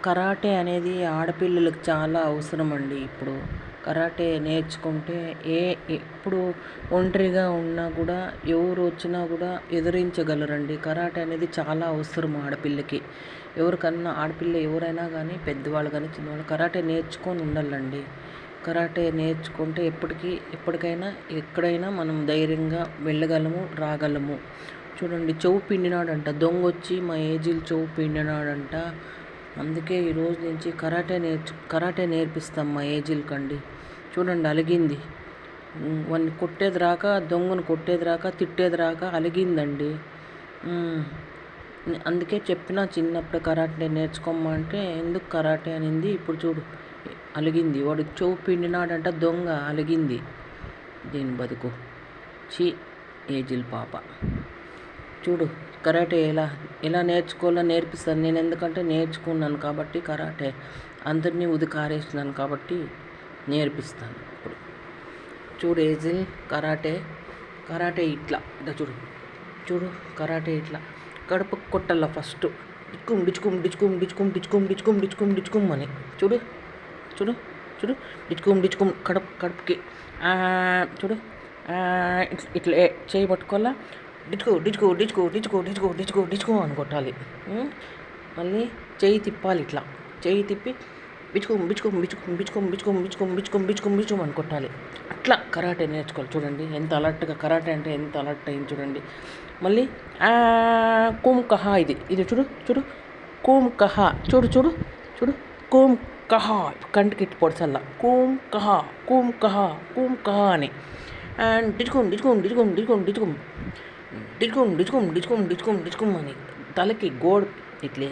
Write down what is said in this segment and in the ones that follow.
Karate అనేది ఆడపిల్లలకు చాలా అవసరం అండి ఇప్పుడు. కరాటే నేర్చుకుంటే ఎప్పుడు ఒంటరిగా ఉన్నా కూడా ఎవరు వచ్చినా కూడా ఎదిరించగలరండి. కరాటే అనేది చాలా అవసరం ఆడపిల్లకి. ఎవరికన్నా ఆడపిల్ల ఎవరైనా కానీ పెద్దవాళ్ళు కానీ చిన్నవాళ్ళు కరాటే నేర్చుకొని ఉండాలండి. కరాటే నేర్చుకుంటే ఎప్పటికైనా ఎక్కడైనా మనం ధైర్యంగా వెళ్ళగలము, రాగలము. చూడండి, చెవు పిండినాడంట దొంగొచ్చి మా ఏజిల్ చెవు పిండినాడంట. అందుకే ఈరోజు నుంచి కరాటే నేర్పిస్తాం మా ఏజిల్కండి. చూడండి, అలిగింది. వాడిని కొట్టేది రాక, దొంగను కొట్టేది రాక, తిట్టేది రాక అలిగిందండి. అందుకే చెప్పిన చిన్నప్పుడు కరాటే నేర్చుకోమ్మా అంటే ఎందుకు కరాటే అనింది. ఇప్పుడు చూడు, అలిగింది. వాడు చెవు పిండినాడంట దొంగ, అలిగింది. దీని బతుకు చీ ఏజిల్ పాప. చూడు, కరాటే ఎలా నేర్చుకోవాలో నేర్పిస్తాను నేను. ఎందుకంటే నేర్చుకున్నాను కాబట్టి కరాటే. అందరినీ ఉదికారేసినాను కాబట్టి నేర్పిస్తాను ఇప్పుడు. చూడు ఏజిల్, కరాటే ఇట్లా చూడు చూడు కరాటే ఇట్లా కడుపుకు కొట్టల్లా ఫస్ట్. డిచ్కుమ్ డిచ్కుమ్ డిచ్కుమ్ డిచ్కుమ్ డిచ్కుమ్ డిచ్కుమ్ డిచ్కుమ్ డిచ్కుమ్ అని చూడు చూడు చూడు డిచ్కుమ్ డిచ్కుమ్ కడుపుకి చూడు. ఇట్లా చేయి పట్టుకోవాలా. డిచ్కో డిచ్కో డిచ్కో డిచ్కో డిచ్కో డిచ్కో డిచ్కో అని కొట్టాలి. మళ్ళీ చెయ్యి తిప్పాలి. ఇట్లా చెయ్యి తిప్పి బిచ్చుకోం బిచ్చుకోం బిచ్చుకోం బిచ్చుకోం బిచ్చుకోం బిచ్చుకోం బిచ్చుకోం బిచ్చుకోం బిచ్చుకోం అని కొట్టాలి. అట్లా కరాటే నేర్చుకోవాలి. చూడండి ఎంత అలర్ట్గా కరాటే అంటే ఎంత అలర్ట్ అయింది చూడండి. మళ్ళీ కోమ్ కహా ఇది చూడు చూడు కోమ్ కహా చూడు చూడు చూడు కోమ్ కహా కంటికి ఇట్టు పొడసల్లా. కోమ్ కహా కోమ్ కహా కోమ్ కహా అని. అండ్ డిచ్కోం డిచ్కోం డిచ్కోం డిచ్కోం డిచ్కోం డిచ్కుమ్ డిచ్కుమ్ డిచ్కుమ్ డిచ్కుమ్ డిచ్కుమ్ అని తలకి గోడు ఇట్లే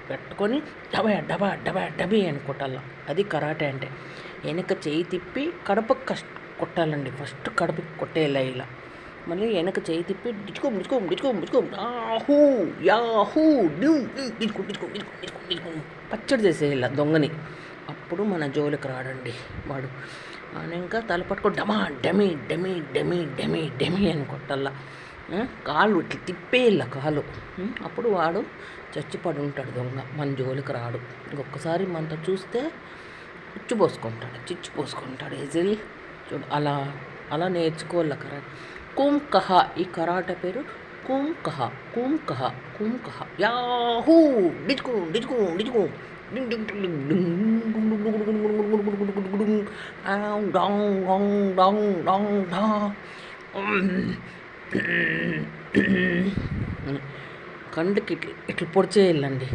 పెట్టుకొని డబా డబా డబా డబీ అని కొట్టాల. అది కరాటే అంటే. వెనక చేయి తిప్పి కడుపుకి కొట్టాలండి. ఫస్ట్ కడుపుకి కొట్టేలా ఇలా. మళ్ళీ వెనక చేయి తిప్పి డిచ్కుమ్ డిచ్కుమ్ డిచ్కుమ్ డిచ్కుమ్ యాహూ యాహూ డిచ్కుమ్ డిచ్కుమ్ డిచ్కుమ్ డిచ్కుమ్ డిచ్కుమ్ పచ్చడి చేసేయాల దొంగని. అప్పుడు మన జోలికి రాడండి వాడు. ఇంకా తల పట్టుకొని డమా డమీ డమీ డమీ డమీ డమీ అని కొట్టాల. కాళ్ళు ఇట్లా తిప్పేయాల కాలు. అప్పుడు వాడు చచ్చిపడి ఉంటాడు దొంగ. మన జోలికి రాడు. ఇంకొకసారి మనతో చూస్తే చిచ్చు పోసుకుంటాడు ఏజిల్. చూడు అలా నేర్చుకోవాలి కరాటే. కుమ్ కహా ఈ కరాటే పేరు కుమ్ కహా కుమ్ కహా కుమ్ కహా యాహూ డిచ్కు డిచ్కు డిచ్కు కంటికి ఇట్లా పొడిచేయాలండి.